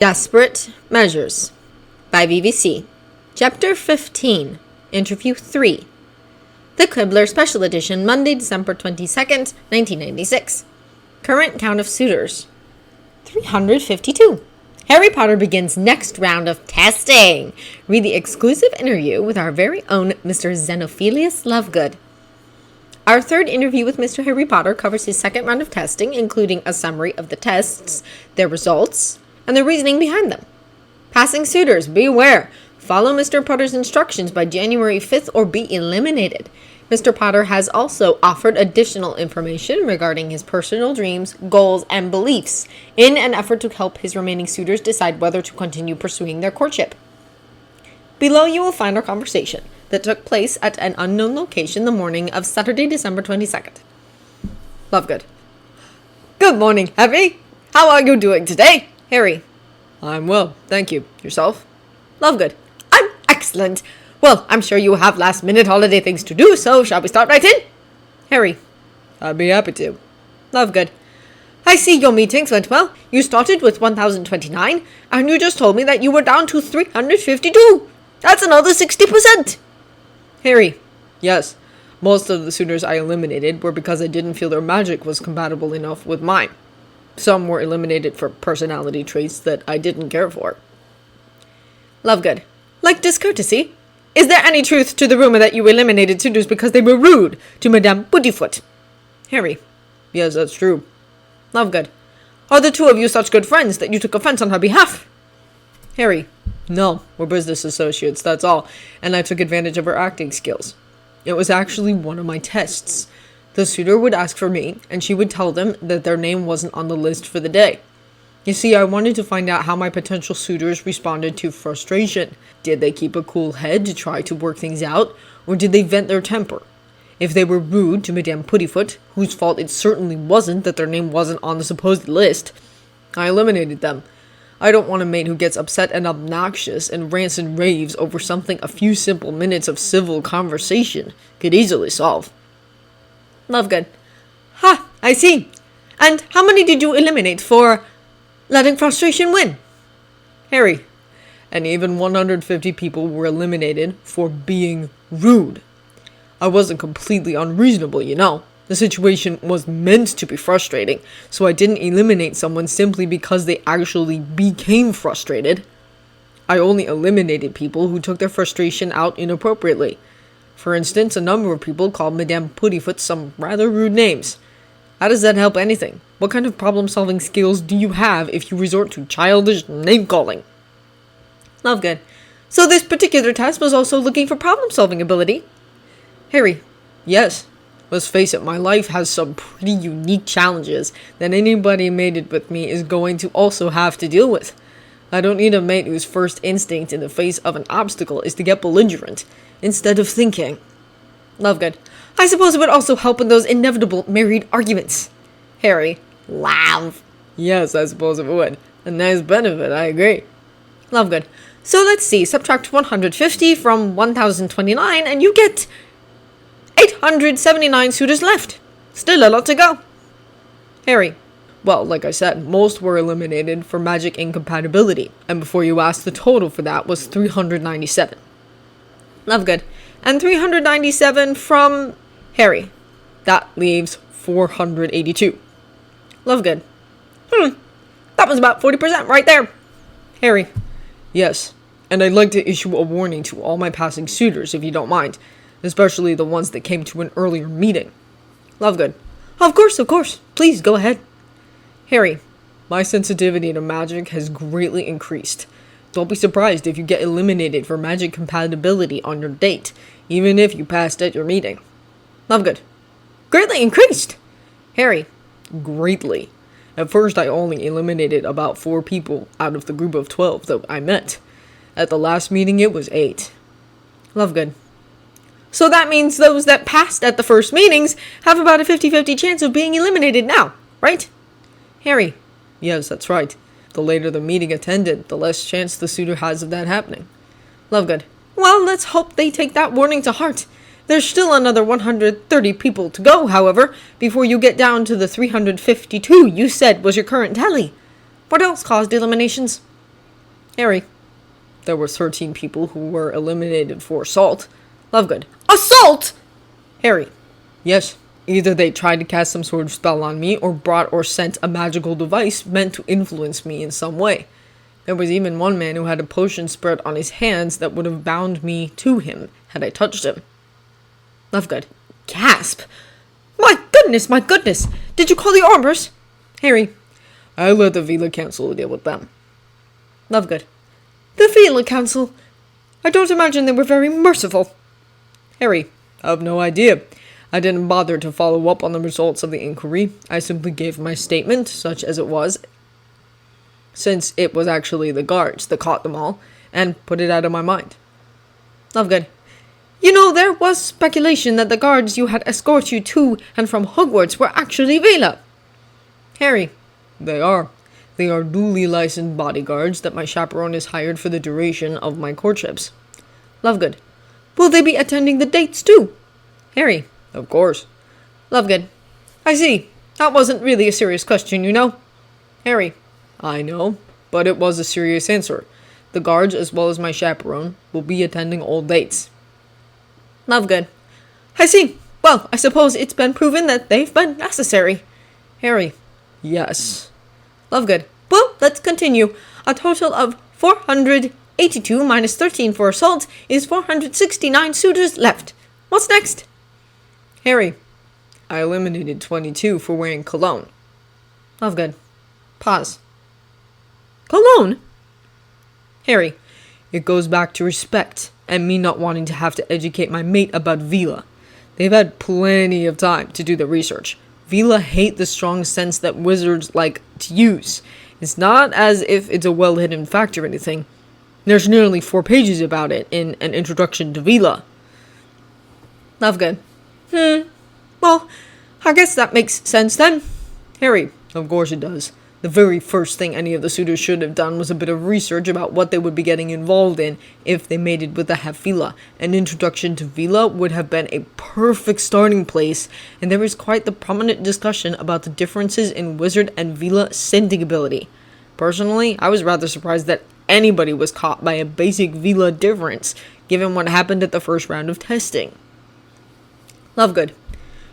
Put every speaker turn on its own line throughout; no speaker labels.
Desperate Measures by VVC. Chapter 15. Interview 3. The Quibbler Special Edition, Monday, December 22nd, 1996. Current count of suitors: 352. Harry Potter begins next round of testing. Read the exclusive interview with our very own Mr. Xenophilius Lovegood. Our third interview with Mr. Harry Potter covers his second round of testing, including a summary of the tests, their results, and the reasoning behind them. Passing suitors, beware. Follow Mr. Potter's instructions by January 5th or be eliminated. Mr. Potter has also offered additional information regarding his personal dreams, goals, and beliefs in an effort to help his remaining suitors decide whether to continue pursuing their courtship. Below you will find our conversation that took place at an unknown location the morning of Saturday, December 22nd. Lovegood. Good morning, Harry. How are you doing today? Harry. I'm well, thank you. Yourself? Lovegood. I'm excellent. Well, I'm sure you have last-minute holiday things to do, so shall we start right in? Harry. I'd be happy to. Lovegood. I see your meetings went well. You started with 1,029, and you just told me that you were down to 352. That's another 60%. Harry. Yes. Most of the suitors I eliminated were because I didn't feel their magic was compatible enough with mine. Some were eliminated for personality traits that I didn't care for. Lovegood. Like discourtesy? Is there any truth to the rumor that you eliminated suitors because they were rude to Madame Puddifoot? Harry. Yes, that's true. Lovegood. Are the two of you such good friends that you took offense on her behalf? Harry. No, we're business associates, that's all, and I took advantage of her acting skills. It was actually one of my tests. The suitor would ask for me, and she would tell them that their name wasn't on the list for the day. You see, I wanted to find out how my potential suitors responded to frustration. Did they keep a cool head to try to work things out, or did they vent their temper? If they were rude to Madame Puddifoot, whose fault it certainly wasn't that their name wasn't on the supposed list, I eliminated them. I don't want a mate who gets upset and obnoxious and rants and raves over something a few simple minutes of civil conversation could easily solve. Lovegood. Ha, I see. And how many did you eliminate for letting frustration win? Harry. And even 150 people were eliminated for being rude. I wasn't completely unreasonable, you know. The situation was meant to be frustrating, so I didn't eliminate someone simply because they actually became frustrated. I only eliminated people who took their frustration out inappropriately. For instance, a number of people called Madame Puddifoot some rather rude names. How does that help anything? What kind of problem-solving skills do you have if you resort to childish name-calling? Lovegood. So this particular test was also looking for problem-solving ability? Harry. Yes. Let's face it, my life has some pretty unique challenges that anybody mated with me is going to also have to deal with. I don't need a mate whose first instinct in the face of an obstacle is to get belligerent, instead of thinking. Lovegood. I suppose it would also help in those inevitable married arguments. Harry. Laugh. Yes, I suppose it would. A nice benefit, I agree. Lovegood. So let's see, subtract 150 from 1,029 and you get 879 suitors left. Still a lot to go. Harry. Well, like I said, most were eliminated for magic incompatibility, and before you ask, the total for that was 397. Lovegood. And 397 from Harry. That leaves 482. Lovegood. That was about 40% right there. Harry. Yes, and I'd like to issue a warning to all my passing suitors, if you don't mind, especially the ones that came to an earlier meeting. Lovegood. Of course. Please, go ahead. Harry. My sensitivity to magic has greatly increased. Don't be surprised if you get eliminated for magic compatibility on your date, even if you passed at your meeting. Lovegood. Greatly increased. Harry. Greatly. At first I only eliminated about 4 people out of the group of 12 that I met. At the last meeting it was 8. Lovegood. So that means those that passed at the first meetings have about a 50-50 chance of being eliminated now, right? Harry. Yes, that's right. The later the meeting attended, the less chance the suitor has of that happening. Lovegood. Well, let's hope they take that warning to heart. There's still another 130 people to go, however, before you get down to the 352 you said was your current tally. What else caused eliminations? Harry. There were 13 people who were eliminated for assault. Lovegood. Assault! Harry. Yes. Either they tried to cast some sort of spell on me, or brought or sent a magical device meant to influence me in some way. There was even one man who had a potion spread on his hands that would have bound me to him had I touched him. Lovegood. Gasp! My goodness! Did you call the Arbors? Harry. I let the Veela Council deal with them. Lovegood. The Veela Council? I don't imagine they were very merciful. Harry. I've no idea. I didn't bother to follow up on the results of the inquiry. I simply gave my statement, such as it was, since it was actually the guards that caught them all, and put it out of my mind. Lovegood. You know, there was speculation that the guards you had escort you to and from Hogwarts were actually Veela. Harry. They are. They are duly licensed bodyguards that my chaperone is hired for the duration of my courtships. Lovegood. Will they be attending the dates too? Harry. Of course. Lovegood. I see. That wasn't really a serious question, you know. Harry. I know, but it was a serious answer. The guards, as well as my chaperone, will be attending all dates. Lovegood. I see. Well, I suppose it's been proven that they've been necessary. Harry. Yes. Lovegood. Well, let's continue. A total of 482 minus 13 for assault is 469 suitors left. What's next? Harry. I eliminated 22 for wearing cologne. Lovegood. Pause. Cologne? Harry. It goes back to respect, and me not wanting to have to educate my mate about Veela. They've had plenty of time to do the research. Veela hate the strong sense that wizards like to use. It's not as if it's a well-hidden fact or anything. There's nearly 4 pages about it in An Introduction to Veela. Lovegood. Well, I guess that makes sense then. Harry. Of course it does. The very first thing any of the suitors should have done was a bit of research about what they would be getting involved in if they mated with the half-Veela. An Introduction to Veela would have been a perfect starting place, and there is quite the prominent discussion about the differences in wizard and Veela sending ability. Personally, I was rather surprised that anybody was caught by a basic Veela difference, given what happened at the first round of testing. Lovegood.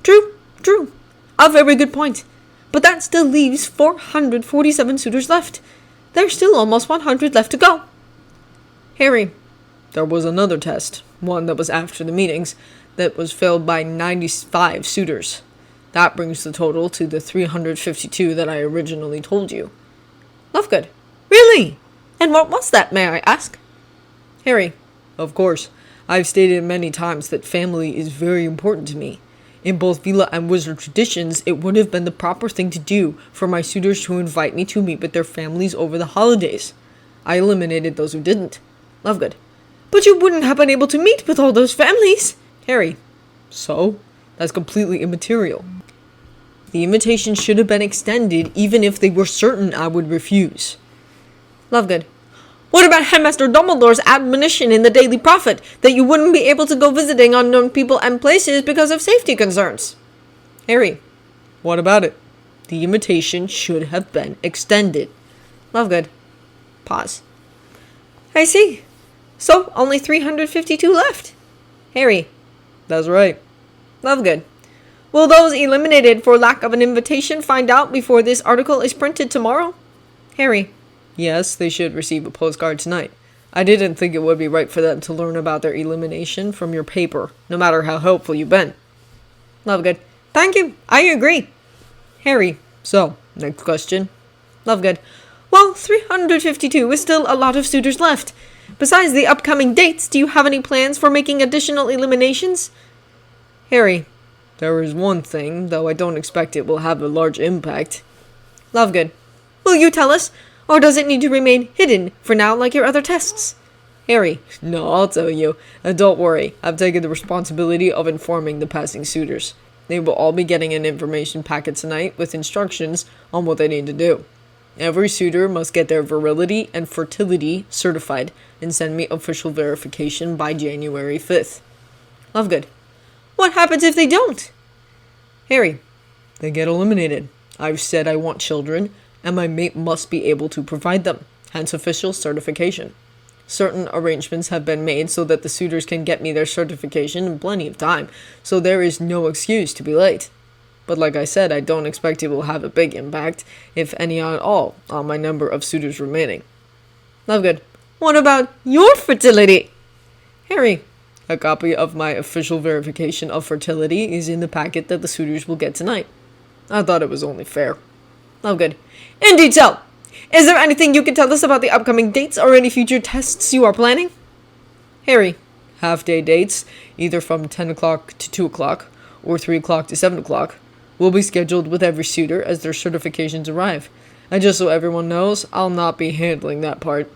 True. A very good point. But that still leaves 447 suitors left. There's still almost 100 left to go. Harry. There was another test, one that was after the meetings, that was failed by 95 suitors. That brings the total to the 352 that I originally told you. Lovegood. Really? And what was that, may I ask? Harry. Of course. I've stated many times that family is very important to me. In both Veela and wizard traditions, it would have been the proper thing to do for my suitors to invite me to meet with their families over the holidays. I eliminated those who didn't. Lovegood. But you wouldn't have been able to meet with all those families. Harry. So? That's completely immaterial. The invitation should have been extended even if they were certain I would refuse. Lovegood. What about Headmaster Dumbledore's admonition in the Daily Prophet that you wouldn't be able to go visiting unknown people and places because of safety concerns? Harry. What about it? The invitation should have been extended. Lovegood. Pause. I see. So, only 352 left. Harry. That's right. Lovegood. Will those eliminated for lack of an invitation find out before this article is printed tomorrow? Harry. Yes, they should receive a postcard tonight. I didn't think it would be right for them to learn about their elimination from your paper, no matter how helpful you've been. Lovegood. Thank you. I agree. Harry. So, next question. Lovegood. Well, 352 is still a lot of suitors left. Besides the upcoming dates, do you have any plans for making additional eliminations? Harry. There is one thing, though I don't expect it will have a large impact. Lovegood. Will you tell us? Or does it need to remain hidden for now like your other tests? Harry. No, I'll tell you. And don't worry, I've taken the responsibility of informing the passing suitors. They will all be getting an information packet tonight with instructions on what they need to do. Every suitor must get their virility and fertility certified and send me official verification by January 5th. Lovegood. What happens if they don't? Harry. They get eliminated. I've said I want children, and my mate must be able to provide them.
hence official certification. Certain arrangements have been made so that the suitors can get me their certification in plenty of time, so there is no excuse to be late. But like I said, I don't expect it will have a big impact, if any at all, on my number of suitors remaining.
Lovegood. What about your fertility?
Harry. A copy of my official verification of fertility is in the packet that the suitors will get tonight. I thought it was only fair.
Lovegood. In detail. Is there anything you can tell us about the upcoming dates or any future tests you are planning?
Harry. Half-day dates, either from 10 o'clock to 2 o'clock, or 3 o'clock to 7 o'clock, will be scheduled with every suitor as their certifications arrive. And just so everyone knows, I'll not be handling that part.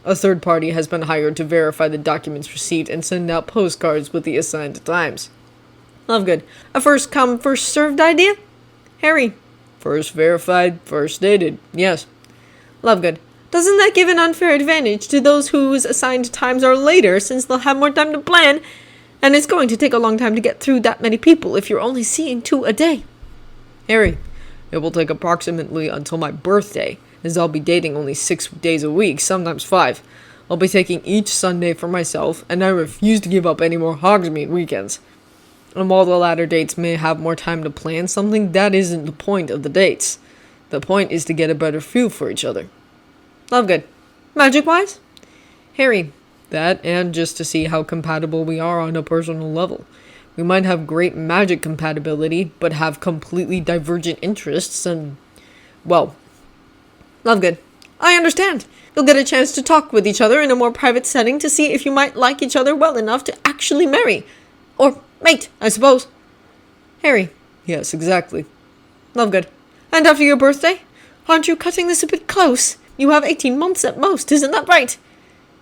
A third party has been hired to verify the documents received and send out postcards with the assigned times.
Lovegood. A first come, first served idea?
Harry. First verified, first dated. Yes.
Lovegood. Doesn't that give an unfair advantage to those whose assigned times are later, since they'll have more time to plan, and it's going to take a long time to get through that many people if you're only seeing 2 a day?
Harry. It will take approximately until my birthday, as I'll be dating only 6 days a week, sometimes 5. I'll be taking each Sunday for myself, and I refuse to give up any more Hogsmeade weekends. And while the latter dates may have more time to plan something, that isn't the point of the dates. The point is to get a better feel for each other.
Lovegood. Magic-wise?
Harry. That, and just to see how compatible we are on a personal level. We might have great magic compatibility, but have completely divergent interests and, well...
Lovegood. I understand. You'll get a chance to talk with each other in a more private setting to see if you might like each other well enough to actually marry. Or mate, I suppose.
Harry. Yes, exactly.
Lovegood. And after your birthday? Aren't you cutting this a bit close? You have 18 months at most, isn't that right?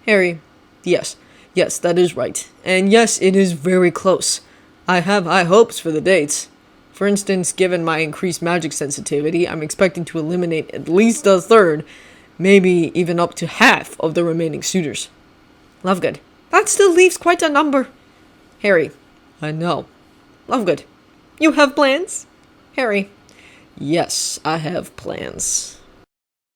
Harry. Yes, that is right. And yes, it is very close. I have high hopes for the dates. For instance, given my increased magic sensitivity, I'm expecting to eliminate at least a third, maybe even up to half of the remaining suitors.
Lovegood. That still leaves quite a number.
Harry. I know.
Lovegood. You have plans?
Harry. Yes, I have plans.